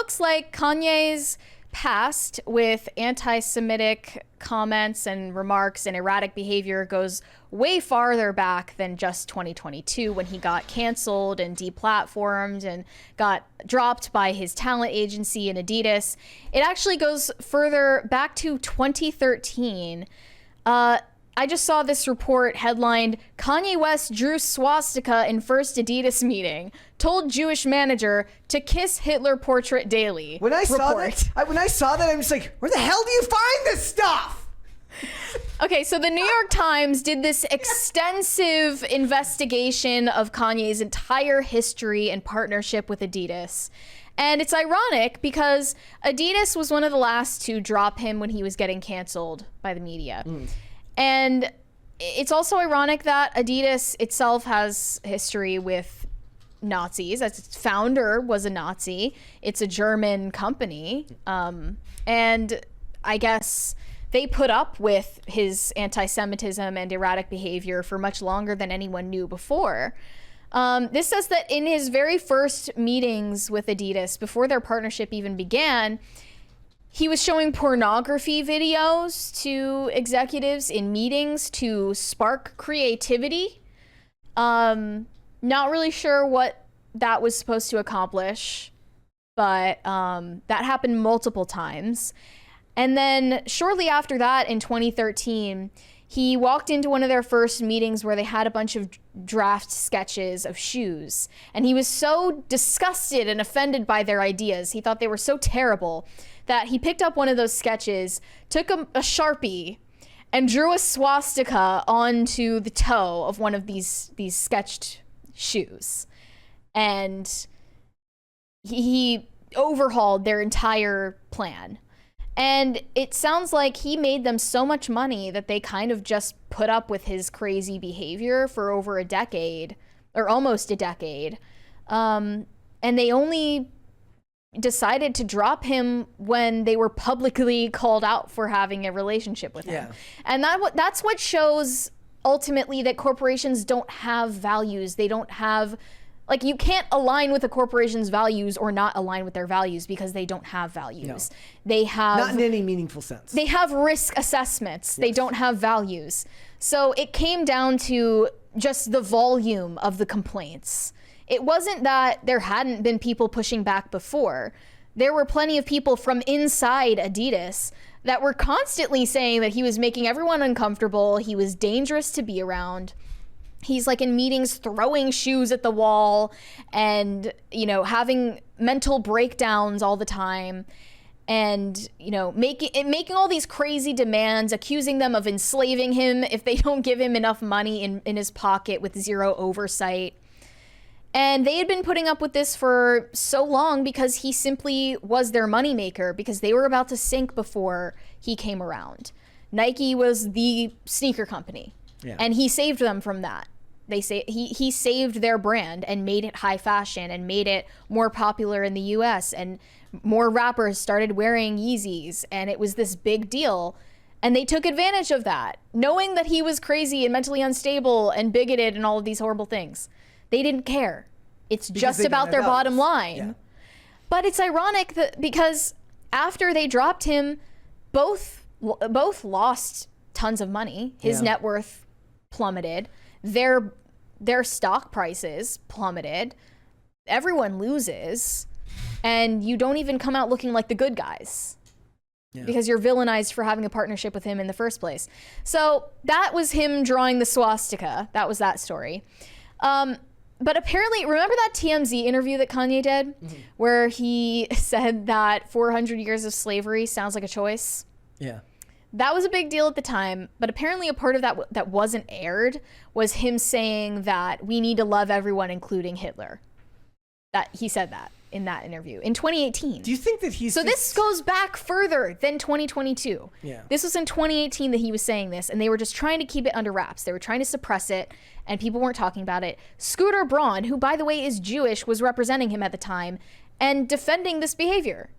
looks like Kanye's past with anti-Semitic comments and remarks and erratic behavior goes way farther back than just 2022 when he got canceled and deplatformed and got dropped by his talent agency and Adidas. It actually goes further back to 2013. I just saw this report headlined, Kanye West drew swastika in first Adidas meeting, told Jewish manager to kiss Hitler portrait daily. When I saw that, I'm just like, where the hell do you find this stuff? Okay, so the New York Times did this extensive investigation of Kanye's entire history and partnership with Adidas. And it's ironic because Adidas was one of the last to drop him when he was getting canceled by the media. And it's also ironic that Adidas itself has history with Nazis, as its founder was a Nazi. It's a German company. And I guess they put up with his anti-Semitism and erratic behavior for much longer than anyone knew before. This says that in his very first meetings with Adidas, before their partnership even began, he was showing pornography videos to executives in meetings to spark creativity. Not really sure what that was supposed to accomplish, but that happened multiple times. And then shortly after that, in 2013, he walked into one of their first meetings where they had a bunch of draft sketches of shoes. And he was so disgusted and offended by their ideas. He thought they were so terrible that he picked up one of those sketches, took a Sharpie, and drew a swastika onto the toe of one of these sketched shoes. And he overhauled their entire plan. And it sounds like he made them so much money that they kind of just put up with his crazy behavior for over a decade, or almost a decade. And they only decided to drop him when they were publicly called out for having a relationship with him. And that's what shows ultimately that corporations don't have values. They don't have, like, you can't align with a corporation's values or not align with their values because they don't have values. They have, not in any meaningful sense. They have risk assessments. They don't have values. So it came down to just the volume of the complaints. It wasn't that there hadn't been people pushing back before. There were plenty of people from inside Adidas that were constantly saying that he was making everyone uncomfortable. He was dangerous to be around. He's like in meetings throwing shoes at the wall and, you know, having mental breakdowns all the time. And, you know, making all these crazy demands, accusing them of enslaving him if they don't give him enough money in his pocket with zero oversight. And they had been putting up with this for so long because he simply was their moneymaker, because they were about to sink before he came around. Nike was the sneaker company, and he saved them from that. They say he saved their brand and made it high fashion and made it more popular in the US, and more rappers started wearing Yeezys, and it was this big deal. And they took advantage of that, knowing that he was crazy and mentally unstable and bigoted and all of these horrible things. They didn't care. It's just about their bottom line. But it's ironic that because after they dropped him, both lost tons of money. His net worth plummeted. Their stock prices plummeted. Everyone loses. And you don't even come out looking like the good guys. Because you're villainized for having a partnership with him in the first place. So that was him drawing the swastika. That was that story. But apparently, remember that TMZ interview that Kanye did where he said that 400 years of slavery sounds like a choice? That was a big deal at the time, but apparently a part of that wasn't aired was him saying that we need to love everyone, including Hitler. That he said that in that interview in 2018. Do you think that he's... So this goes back further than 2022. This was in 2018 that he was saying this, and they were just trying to keep it under wraps. They were trying to suppress it, and people weren't talking about it. Scooter Braun, who by the way is Jewish, was representing him at the time and defending this behavior.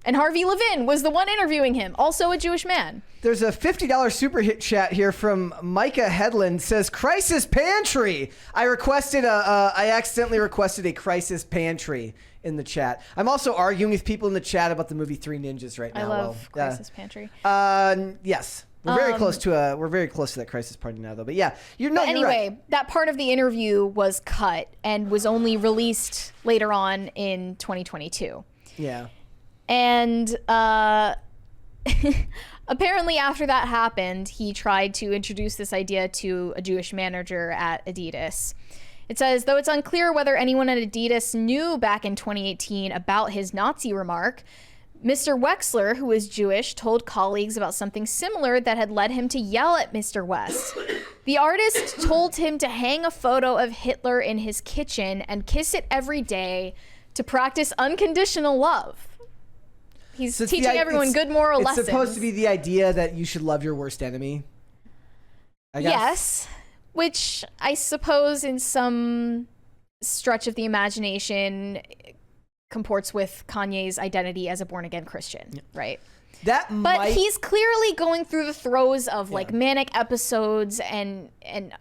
And Harvey Levin was the one interviewing him, also a Jewish man. There's a $50 super hit chat here from Micah Headland. Says crisis pantry. I accidentally requested a crisis pantry in the chat. I'm also arguing with people in the chat about the movie Three Ninjas right now. I love crisis pantry. Yes. We're very close to that crisis party now, though. But yeah, you're anyway, right. That part of the interview was cut and was only released later on in 2022. Yeah. And apparently after that happened, he tried to introduce this idea to a Jewish manager at Adidas. It says, though it's unclear whether anyone at Adidas knew back in 2018 about his Nazi remark, Mr. Wexler, who is Jewish, told colleagues about something similar that had led him to yell at Mr. West. The artist told him to hang a photo of Hitler in his kitchen and kiss it every day to practice unconditional love. He's teaching everyone good moral lessons. It's supposed to be the idea that you should love your worst enemy, I guess. Yes, which I suppose in some stretch of the imagination comports with Kanye's identity as a born-again Christian, right? But he's clearly going through the throes of like manic episodes, and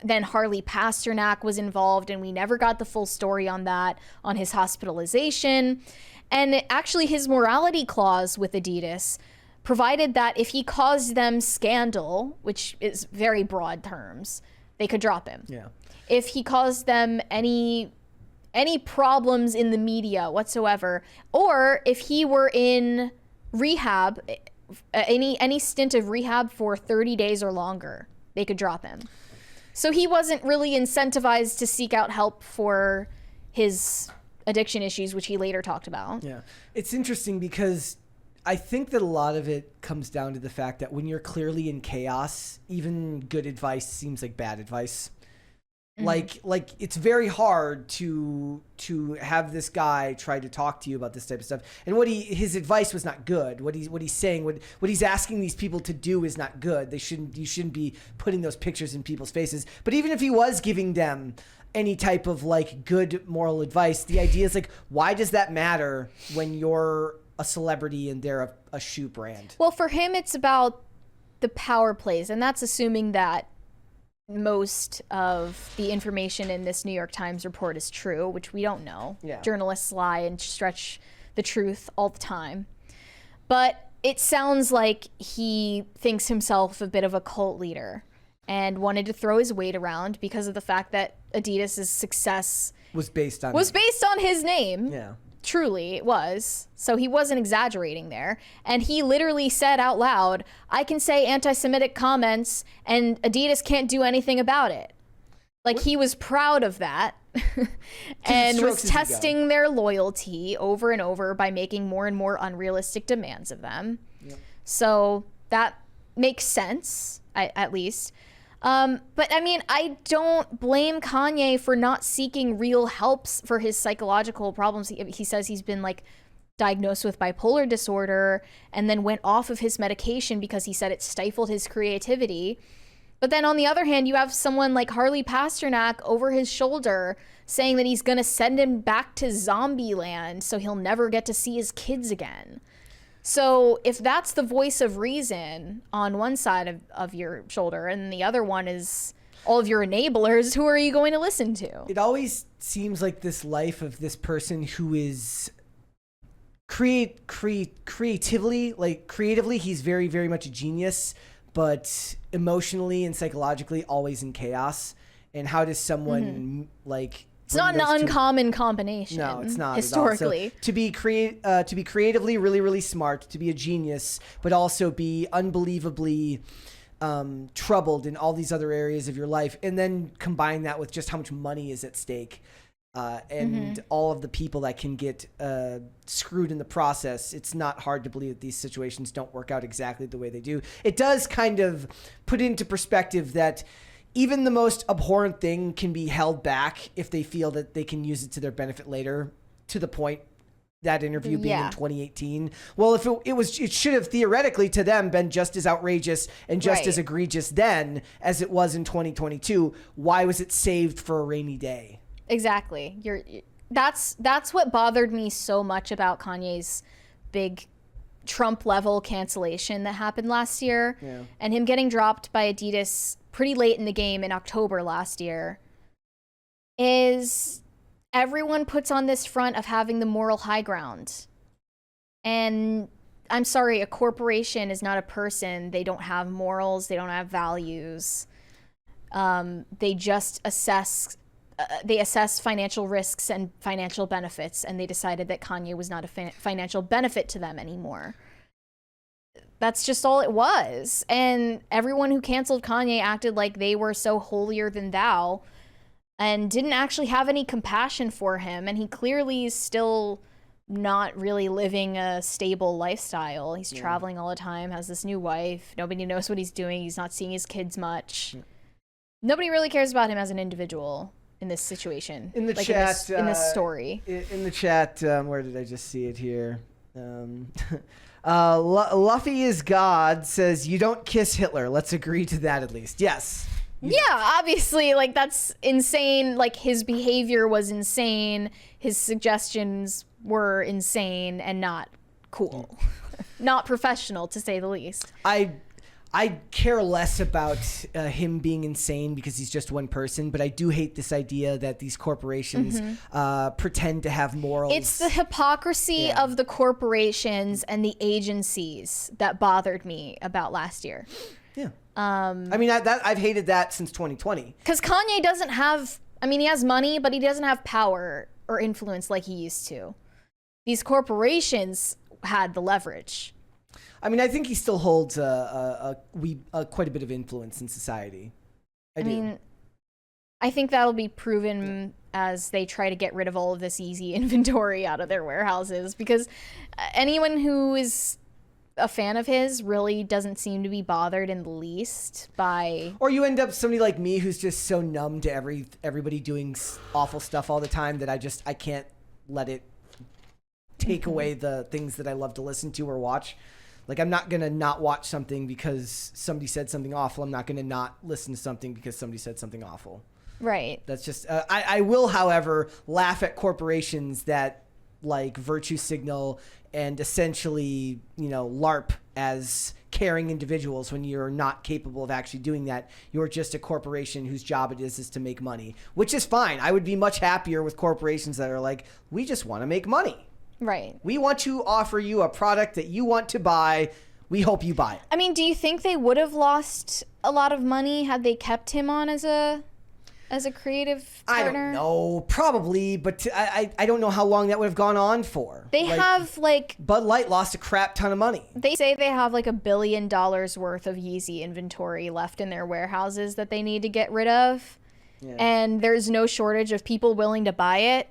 then Harley Pasternak was involved, and we never got the full story on that, on his hospitalization. And actually his morality clause with Adidas provided that if he caused them scandal, which is very broad terms, they could drop him. Yeah. If he caused them any problems in the media whatsoever, or if he were in rehab, any stint of rehab for 30 days or longer, they could drop him. So he wasn't really incentivized to seek out help for his addiction issues, which he later talked about. Yeah. It's interesting because I think that a lot of it comes down to the fact that when you're clearly in chaos, even good advice seems like bad advice. Mm-hmm. Like it's very hard to have this guy try to talk to you about this type of stuff. And his advice was not good. What he's saying, what he's asking these people to do is not good. You shouldn't be putting those pictures in people's faces. But even if he was giving them any type of like good moral advice, the idea is like, why does that matter when you're a celebrity and they're a shoe brand? Well, for him, it's about the power plays, and that's assuming that most of the information in this New York Times report is true, which we don't know. Yeah. Journalists lie and stretch the truth all the time. But it sounds like he thinks himself a bit of a cult leader and wanted to throw his weight around because of the fact that Adidas's success was based on his name. Yeah. Truly, it was. So he wasn't exaggerating there. And he literally said out loud, I can say anti-Semitic comments and Adidas can't do anything about it. Like, he was proud of that and was testing their loyalty over and over by making more and more unrealistic demands of them. Yep. So that makes sense, at least. But I mean, I don't blame Kanye for not seeking real helps for his psychological problems. He says he's been like diagnosed with bipolar disorder and then went off of his medication because he said it stifled his creativity. But then on the other hand, you have someone like Harley Pasternak over his shoulder saying that he's going to send him back to zombie land so he'll never get to see his kids again. So if that's the voice of reason on one side of your shoulder and the other one is all of your enablers, who are you going to listen to? It always seems like this life of this person who is creatively, he's very, very much a genius, but emotionally and psychologically always in chaos. And how does someone It's not an uncommon combination. No, it's not historically. So to be creatively really, really smart, to be a genius, but also be unbelievably troubled in all these other areas of your life, and then combine that with just how much money is at stake, and all of the people that can get screwed in the process. It's not hard to believe that these situations don't work out exactly the way they do. It does kind of put into perspective that even the most abhorrent thing can be held back if they feel that they can use it to their benefit later, to the point that interview being in 2018. Well, if it should have theoretically to them been just as outrageous and just as egregious then as it was in 2022. Why was it saved for a rainy day? Exactly. That's what bothered me so much about Kanye's big Trump level cancellation that happened last year, Yeah. and him getting dropped by Adidas pretty late in the game in October last year, is everyone puts on this front of having the moral high ground. And I'm sorry, a corporation is not a person. They don't have morals. They don't have values. They just assess financial risks and financial benefits, and they decided that Kanye was not a financial benefit to them anymore. That's just all it was. And everyone who canceled Kanye acted like they were so holier than thou and didn't actually have any compassion for him. And he clearly is still not really living a stable lifestyle. He's traveling all the time, has this new wife. Nobody knows what he's doing. He's not seeing his kids much. Nobody really cares about him as an individual in this situation. In the like chat, in this story. In the chat, where did I just see it here? Luffy is God says, you don't kiss Hitler. Let's agree to that at least. Yes. Yeah, obviously, like, that's insane. Like, his behavior was insane. His suggestions were insane and not cool. Not professional, to say the least. I care less about him being insane because he's just one person, but I do hate this idea that these corporations pretend to have morals. It's the hypocrisy of the corporations and the agencies that bothered me about last year. Yeah. I mean, I've hated that since 2020. Because Kanye doesn't have, I mean, he has money, but he doesn't have power or influence like he used to. These corporations had the leverage. I mean, I think he still holds quite a bit of influence in society. I mean, I think that'll be proven as they try to get rid of all of this easy inventory out of their warehouses, because anyone who is a fan of his really doesn't seem to be bothered in the least by... Or you end up somebody like me who's just so numb to everybody doing awful stuff all the time that I can't let it take away the things that I love to listen to or watch. Like, I'm not going to not watch something because somebody said something awful. I'm not going to not listen to something because somebody said something awful. Right. That's just, I will, however, laugh at corporations that, like, virtue signal and essentially, LARP as caring individuals when you're not capable of actually doing that. You're just a corporation whose job it is to make money, which is fine. I would be much happier with corporations that are like, we just want to make money. Right. We want to offer you a product that you want to buy. We hope you buy it. I mean, do you think they would have lost a lot of money had they kept him on as a creative partner? I don't know. Probably, but I don't know how long that would have gone on for. They have, like... Bud Light lost a crap ton of money. They say they have, like, $1 billion worth of Yeezy inventory left in their warehouses that they need to get rid of. Yeah. And there's no shortage of people willing to buy it.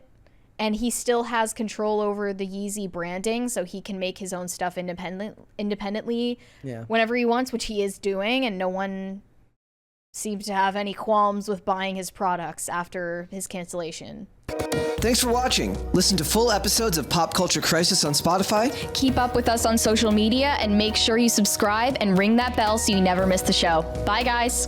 And he still has control over the Yeezy branding, so he can make his own stuff independently whenever he wants, which he is doing, and no one seems to have any qualms with buying his products after his cancellation. Thanks for watching. Listen to full episodes of Pop Culture Crisis on Spotify. Keep up with us on social media, and make sure you subscribe and ring that bell so you never miss the show. Bye, guys.